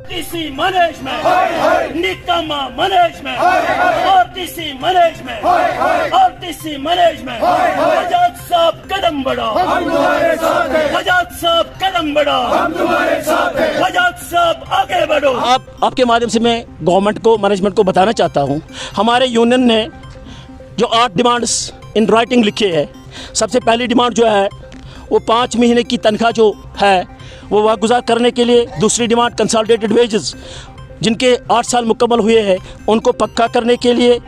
RTC management, निकम्मा management, RTC management, RTC management. Bajaj साहब कदम बढ़ाओ, बजाज साहब कदम बढ़ाओ, बजाज साहब आगे बढ़ो। आपके माध्यम से मैं गवर्नमेंट को, मैनेजमेंट को बताना चाहता हूँ, हमारे यूनियन ने जो 8 डिमांड्स इन राइटिंग लिखे हैं। सबसे पहली डिमांड जो है वो 5 महीने की तनख्वाह जो है वो वागुजार करने के लिए। दूसरी डिमांड कंसोलिडेटेड वेजेस, जिनके 8 साल मुकम्मल हुए हैं उनको पक्का करने के लिए।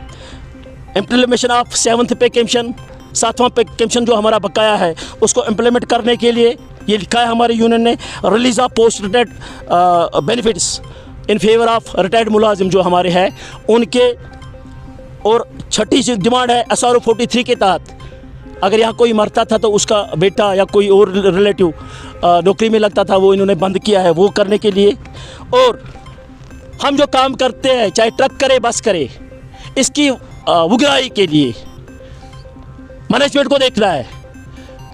इम्प्लीमेंटेशन ऑफ 7th पे कमीशन, 7वां पे कमीशन जो हमारा बकाया है उसको इम्प्लीमेंट करने के लिए ये लिखा है हमारे यूनियन ने। Release of post retired benefits in favour of retired मुलाजिम जो हमारे हैं उनके। और छठी डिमांड है SRO 43 के तहत अगर यहाँ कोई मरता था तो उसका बेटा या कोई और रिलेटिव नौकरी में लगता था, वो इन्होंने बंद किया है, वो करने के लिए। और हम जो काम करते हैं, चाहे ट्रक करे बस करे, इसकी उगराई के लिए मैनेजमेंट को देखना है।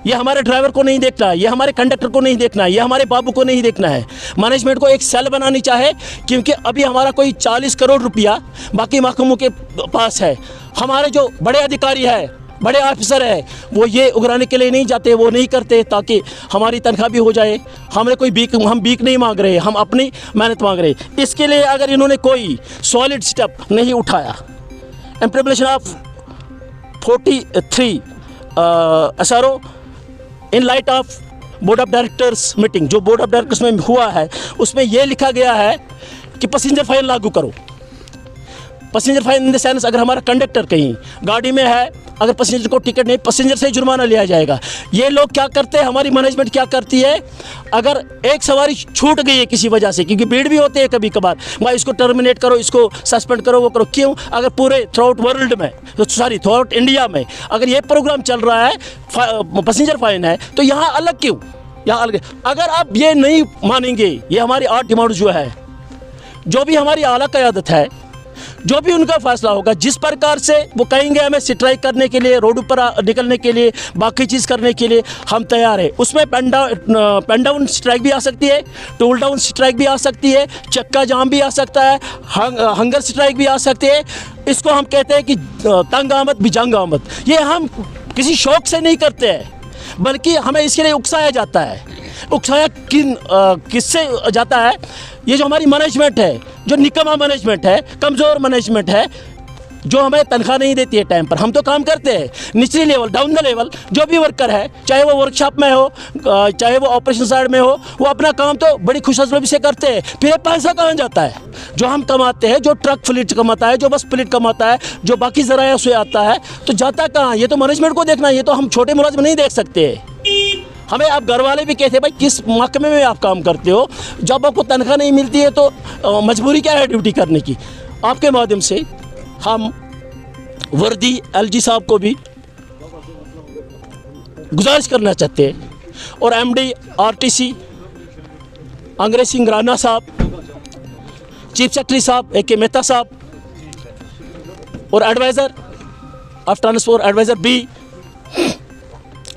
ये हमारे ड्राइवर को नहीं देखना है, ये हमारे कंडक्टर को नहीं देखना है, ये हमारे बाबू को नहीं देखना है। मैनेजमेंट को एक सेल बनानी चाहे, क्योंकि अभी हमारा कोई 40 करोड़ रुपया बाकी महकमों के पास है। हमारे जो बड़े अधिकारी है, बड़े ऑफिसर है, वो ये उगराने के लिए नहीं जाते, वो नहीं करते ताकि हमारी तनख्वाह भी हो जाए। हम बीक नहीं मांग रहे, हम अपनी मेहनत मांग रहे। इसके लिए अगर इन्होंने कोई सॉलिड स्टेप नहीं उठाया, implementation of 43 SRO in light of board of directors meeting जो बोर्ड ऑफ डायरेक्टर्स में हुआ है, उसमें यह लिखा गया है कि पैसेंजर फाइन लागू करो। Passenger fine in the sense, अगर हमारा कंडक्टर कहीं गाड़ी में है, अगर पैसेंजर को टिकट नहीं, पैसेंजर से जुर्माना लिया जाएगा। ये लोग क्या करते हैं, हमारी मैनेजमेंट क्या करती है, अगर एक सवारी छूट गई है किसी वजह से, क्योंकि भीड़ भी होती है कभी कभार, भाई इसको टर्मिनेट करो, इसको सस्पेंड करो, वो करो। क्यों? अगर पूरे थ्रू वर्ल्ड में, थ्रू आउट इंडिया में अगर ये प्रोग्राम चल रहा है, पैसेंजर फाइन है, तो यहाँ अलग क्यों? यहाँ अलग। अगर आप ये नहीं मानेंगे, ये हमारी 8 डिमांड जो है, जो भी हमारी आला क़यादत है, जो भी उनका फैसला होगा, जिस प्रकार से वो कहेंगे हमें स्ट्राइक करने के लिए, रोड पर निकलने के लिए, बाकी चीज़ करने के लिए हम तैयार हैं। उसमें पेन डाउन स्ट्राइक भी आ सकती है, टोल डाउन स्ट्राइक भी आ सकती है, चक्का जाम भी आ सकता है, हंगर स्ट्राइक भी आ सकती है। इसको हम कहते हैं कि तंग आमद भी जंग आमद। ये हम किसी शौक से नहीं करते हैं, बल्कि हमें इसके लिए उकसाया जाता है। उकसाया किससे जाता है? ये जो हमारी मैनेजमेंट है, जो निकम्मा मैनेजमेंट है, कमज़ोर मैनेजमेंट है, जो हमें तनख्वाह नहीं देती है टाइम पर। हम तो काम करते हैं निचली लेवल, डाउन द लेवल, जो भी वर्कर है, चाहे वो वर्कशॉप में हो, चाहे वो ऑपरेशन साइड में हो, वो अपना काम तो बड़ी खुशहसबी से करते हैं। फिर पैसा कहाँ जाता है? जो हम कमाते हैं, जो ट्रक फ्लीट कमाता है, जो बस फ्लीट कमाता है, जो बाकी ज़राया से आता है, तो जाता कहाँ? ये तो मैनेजमेंट को देखना है। ये तो हम छोटे मुलाजिम नहीं देख सकते। हमें आप घर वाले भी कहते हैं, भाई किस महकमे में आप काम करते हो, जब आपको तनख्वाह नहीं मिलती है तो मजबूरी क्या है ड्यूटी करने की। आपके माध्यम से हम वर्दी LG साहब को भी गुजारिश करना चाहते हैं, और MD RTC अंग्रेज सिंह राणा साहब, चीफ सेक्रेटरी साहब AK मेहता साहब, और adviser of transport adviser B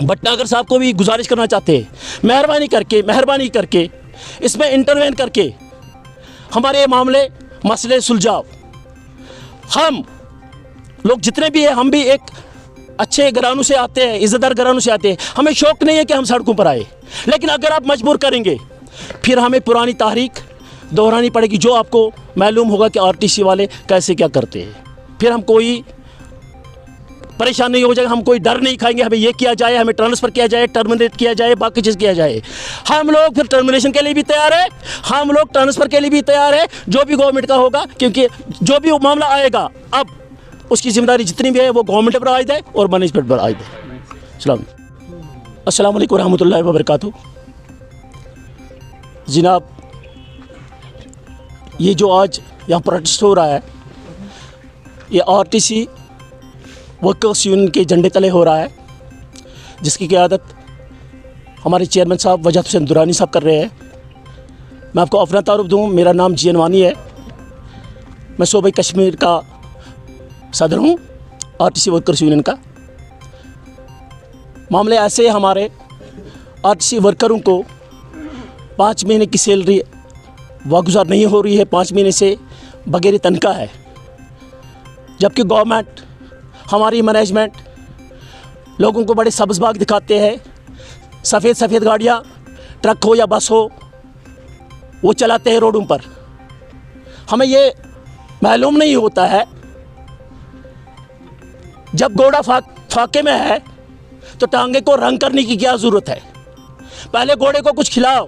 Bhatnagar साहब को भी गुजारिश करना चाहते हैं, मेहरबानी करके इसमें इंटरवेन करके हमारे ये मामले मसले सुलझाओ। हम लोग जितने भी हैं, हम भी एक अच्छे घरानों से आते हैं, इज़्ज़तदार घरानों से आते हैं। हमें शौक़ नहीं है कि हम सड़कों पर आए, लेकिन अगर आप मजबूर करेंगे फिर हमें पुरानी तारीख दोहरानी पड़ेगी। जो आपको मालूम होगा कि RTC वाले कैसे क्या करते हैं, फिर हम कोई परेशान नहीं हो जाएगा, हम कोई डर नहीं खाएंगे हमें ये किया जाए, हमें ट्रांसफ़र किया जाए, टर्मिनेट किया जाए, बाकी चीज़ किया जाए। हम लोग फिर टर्मिनेशन के लिए भी तैयार है, हम लोग ट्रांसफ़र के लिए भी तैयार है, जो भी गवर्नमेंट का होगा, क्योंकि जो भी मामला आएगा अब उसकी जिम्मेदारी जितनी भी है वो गवर्नमेंट पर आयद है और मैनेजमेंट पर आयद है। अस्सलाम वालेकुम रहमतुल्लाहि व बरकातहू। जनाब, ये जो आज यहाँ प्रोटेस्ट हो रहा है, ये RTC वर्कर्स यूनियन के झंडे तले हो रहा है, जिसकी क़यादत हमारे चेयरमैन साहब वजाहत हुसैन दुरानी साहब कर रहे हैं। मैं आपको अपना तारुफ दूँ, मेरा नाम जी अनवानी है, मैं सूबे कश्मीर का सदर हूँ RTC वर्कर्स यूनियन का। मामले ऐसे हमारे RTC वर्करों को 5 महीने की सैलरी वागुजार नहीं हो रही है, 5 महीने से बगैर तनख्वाह है। जबकि गवर्नमेंट, हमारी मैनेजमेंट लोगों को बड़े सब्ज़ बाग दिखाते हैं, सफ़ेद सफ़ेद गाड़ियाँ, ट्रक हो या बस हो, वो चलाते हैं रोडों पर। हमें ये मालूम नहीं होता है जब घोड़ा फाके में है तो टांगे को रंग करने की क्या ज़रूरत है। पहले घोड़े को कुछ खिलाओ।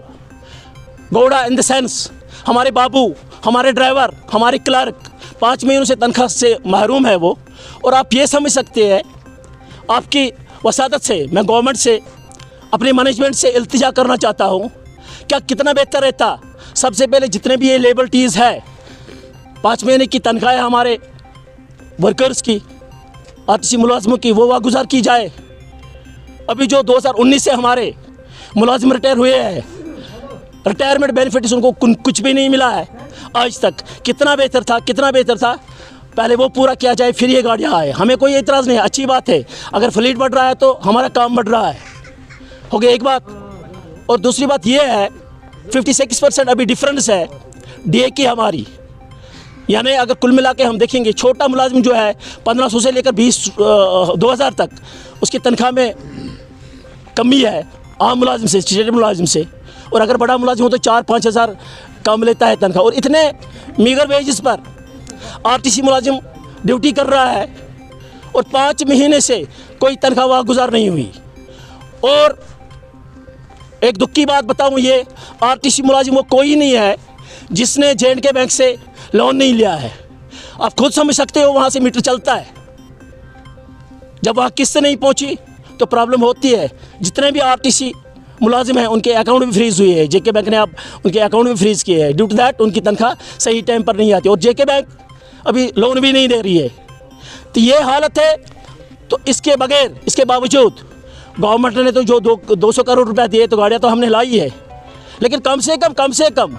घोड़ा इन द सेंस हमारे बाबू, हमारे ड्राइवर, हमारे क्लर्क 5 महीनों से तनख्वाह से महरूम है वो। और आप ये समझ सकते हैं, आपकी वसादत से मैं गवर्नमेंट से, अपनी मैनेजमेंट से इल्तिजा करना चाहता हूँ, क्या कितना बेहतर रहता सबसे पहले जितने भी ये लेबर्टीज़ है 5 महीने की तनख्वाह हमारे वर्कर्स की, आरटीसी मुलाजमों की, वो वागुजार की जाए। अभी जो 2019 से हमारे मुलाजिम रिटायर हुए हैं, रिटायरमेंट बेनिफिट्स उनको कुछ भी नहीं मिला है आज तक। कितना बेहतर था, कितना बेहतर था, पहले वो पूरा किया जाए फिर ये गाड़ियाँ आए। हमें कोई एतराज़ नहीं है, अच्छी बात है। अगर फ्लीट बढ़ रहा है तो हमारा काम बढ़ रहा है, हो गया एक बात। और दूसरी बात ये है 56% अभी डिफरेंस है डीए की हमारी, यानी अगर कुल मिला के हम देखेंगे छोटा मुलाजिम जो है 1500 से लेकर 2000 तक उसकी तनख्वाह में कमी है आम मुलाजिम से, स्टेट मुलाजिम से। और अगर बड़ा मुलाजिम हो तो 4-5 हज़ार कम लेता है तनख्वाह। और इतने मीगर वेजेस पर आरटीसी मुलाजिम ड्यूटी कर रहा है और 5 महीने से कोई तनख्वाह वागुजार नहीं हुई। और एक दुख की बात बताऊं, ये आरटीसी मुलाजिम वो कोई नहीं है जिसने जे&के बैंक से लोन नहीं लिया है। आप खुद समझ सकते हो, वहाँ से मीटर चलता है, जब वहाँ किस्त नहीं पहुँची तो प्रॉब्लम होती है। जितने भी आरटीसी मुलाजिम हैं उनके अकाउंट भी फ्रीज़ हुए हैं, जेके बैंक ने अब उनके अकाउंट भी फ्रीज़ किए हैं। ड्यू टू दैट उनकी तनख्वाह सही टाइम पर नहीं आती और जेके बैंक अभी लोन भी नहीं दे रही है। तो ये हालत है। तो इसके बगैर, इसके बावजूद गवर्नमेंट ने तो जो 200 करोड़ रुपया दिए तो गाड़ियाँ तो हमने लाई है, लेकिन कम से कम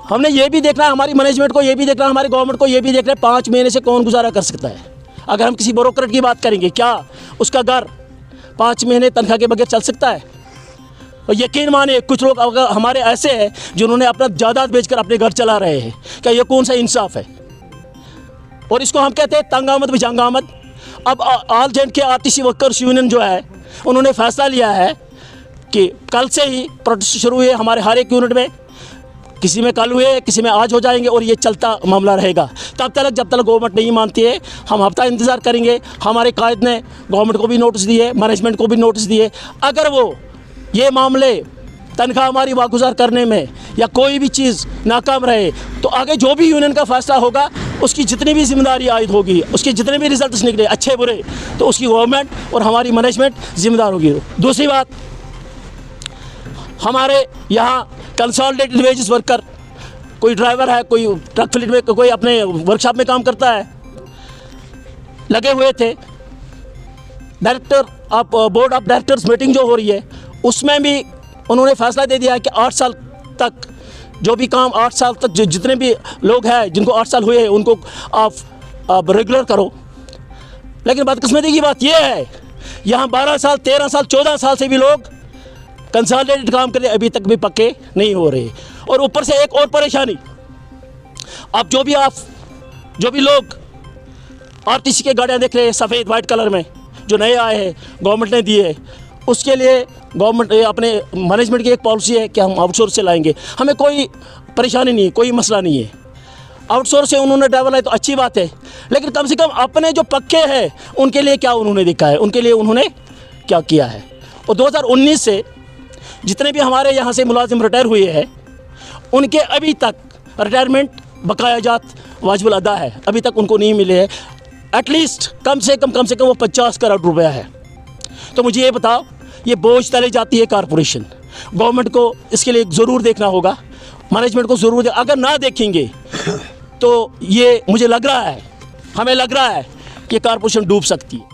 हमने ये भी देखना है, हमारी मैनेजमेंट को ये भी देखना है, हमारी गवर्नमेंट को ये भी देखना है 5 महीने से कौन गुजारा कर सकता है। अगर हम किसी ब्यूरोक्रेट की बात करेंगे, क्या उसका घर 5 महीने तनख्वाह के बगैर चल सकता है? और यकीन मानिए कुछ लोग अगर हमारे ऐसे हैं जिन्होंने अपना जायदाद बेचकर अपने घर चला रहे हैं। क्या ये कौन सा इंसाफ है? और इसको हम कहते हैं तंग आमद बिजंग आमद। अब ऑल जे&के आरटीसी वर्कर्स यूनियन जो है उन्होंने फैसला लिया है कि कल से ही प्रोटेस्ट शुरू हुए हमारे हर एक यूनिट में। किसी में कल हुए, किसी में आज हो जाएंगे और ये चलता मामला रहेगा तब तक जब तक गवर्नमेंट नहीं मानती है। हम हफ्ता इंतज़ार करेंगे। हमारे कायद ने गवर्नमेंट को भी नोटिस दिए, मैनेजमेंट को भी नोटिस दिए। अगर वो ये मामले तनख्वाह हमारी वागुजार करने में या कोई भी चीज़ नाकाम रहे तो आगे जो भी यूनियन का फैसला होगा उसकी जितनी भी जिम्मेदारी आयद होगी, उसके जितने भी रिजल्ट्स निकले अच्छे बुरे, तो उसकी गवर्नमेंट और हमारी मैनेजमेंट जिम्मेदार होगी। दूसरी बात, हमारे यहाँ कंसोलिडेटेड वेजेस वर्कर, कोई ड्राइवर है, कोई ट्रक फ्लीट में, कोई अपने वर्कशॉप में काम करता है, लगे हुए थे। डायरेक्टर आप बोर्ड ऑफ डायरेक्टर्स मीटिंग जो हो रही है उसमें भी उन्होंने फैसला दे दिया है कि 8 साल तक जो भी काम 8 साल तक जो जितने भी लोग हैं जिनको 8 साल हुए हैं उनको आप रेगुलर करो। लेकिन बदकिस्मती की बात यह है यहाँ 12 साल, 13 साल, 14 साल से भी लोग कंसोलिडेटेड काम करते अभी तक भी पक्के नहीं हो रहे। और ऊपर से एक और परेशानी, अब जो भी लोग आरटीसी के गाड़ियाँ देख रहे हैं सफ़ेद वाइट कलर में जो नए आए हैं गवर्नमेंट ने दिए, उसके लिए गवर्नमेंट अपने मैनेजमेंट की एक पॉलिसी है कि हम आउटसोर्स से लाएंगे। हमें कोई परेशानी नहीं है, कोई मसला नहीं है। आउटसोर्स से उन्होंने ड्राइवर लाए तो अच्छी बात है, लेकिन कम से कम अपने जो पक्के हैं उनके लिए क्या उन्होंने दिखा है, उनके लिए उन्होंने क्या किया है। और 2019 से जितने भी हमारे यहाँ से मुलाजिम रिटायर हुए हैं उनके अभी तक रिटायरमेंट बकायाजात वाजिबुल अदा है, अभी तक उनको नहीं मिले हैं। एटलीस्ट कम से कम वो 50 करोड़ रुपया है। तो मुझे ये बताओ, ये बोझ तले जाती है कारपोरेशन। गवर्नमेंट को इसके लिए ज़रूर देखना होगा, मैनेजमेंट को ज़रूर अगर ना देखेंगे तो ये मुझे लग रहा है, हमें लग रहा है कि कारपोरेशन डूब सकती है।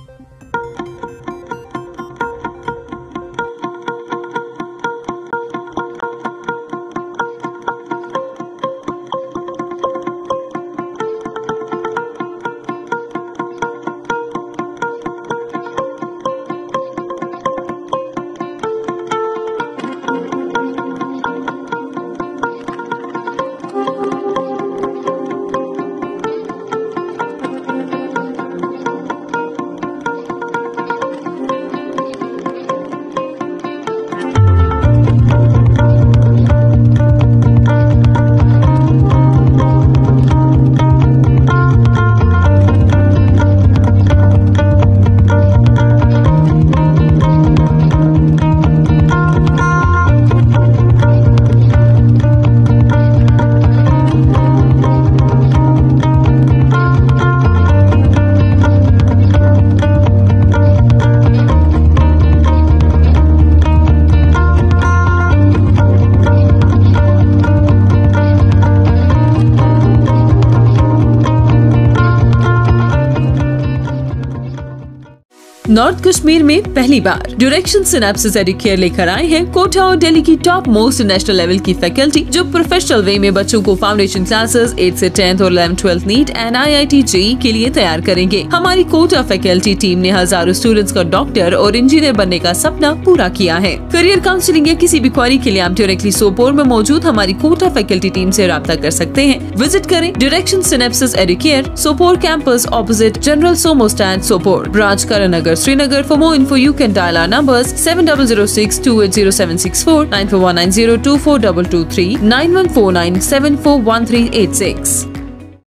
नॉर्थ कश्मीर में पहली बार डायरेक्शन सिनेप्सिस एडुकेयर लेकर आए हैं कोटा और दिल्ली की टॉप मोस्ट नेशनल लेवल की फैकल्टी, जो प्रोफेशनल वे में बच्चों को फाउंडेशन क्लासेस 8 से 10th और 11th-12th neat and IIT JEE के लिए तैयार करेंगे। हमारी कोटा फैकल्टी टीम ने हजारों स्टूडेंट्स का डॉक्टर और इंजीनियर बनने का सपना पूरा किया है। करियर काउंसलिंग या किसी भी क्वेरी के लिए आप डायरेक्टली सोपोर में मौजूद हमारी कोटा फैकल्टी टीम से राब्ता कर सकते हैं। विजिट करें direction synapsis educare, Sopore campus opposite general सोमो stand, Sopore, branch Karan Srinagar. For more info, you can dial our numbers 7006280764, 9419024223, 9149741386.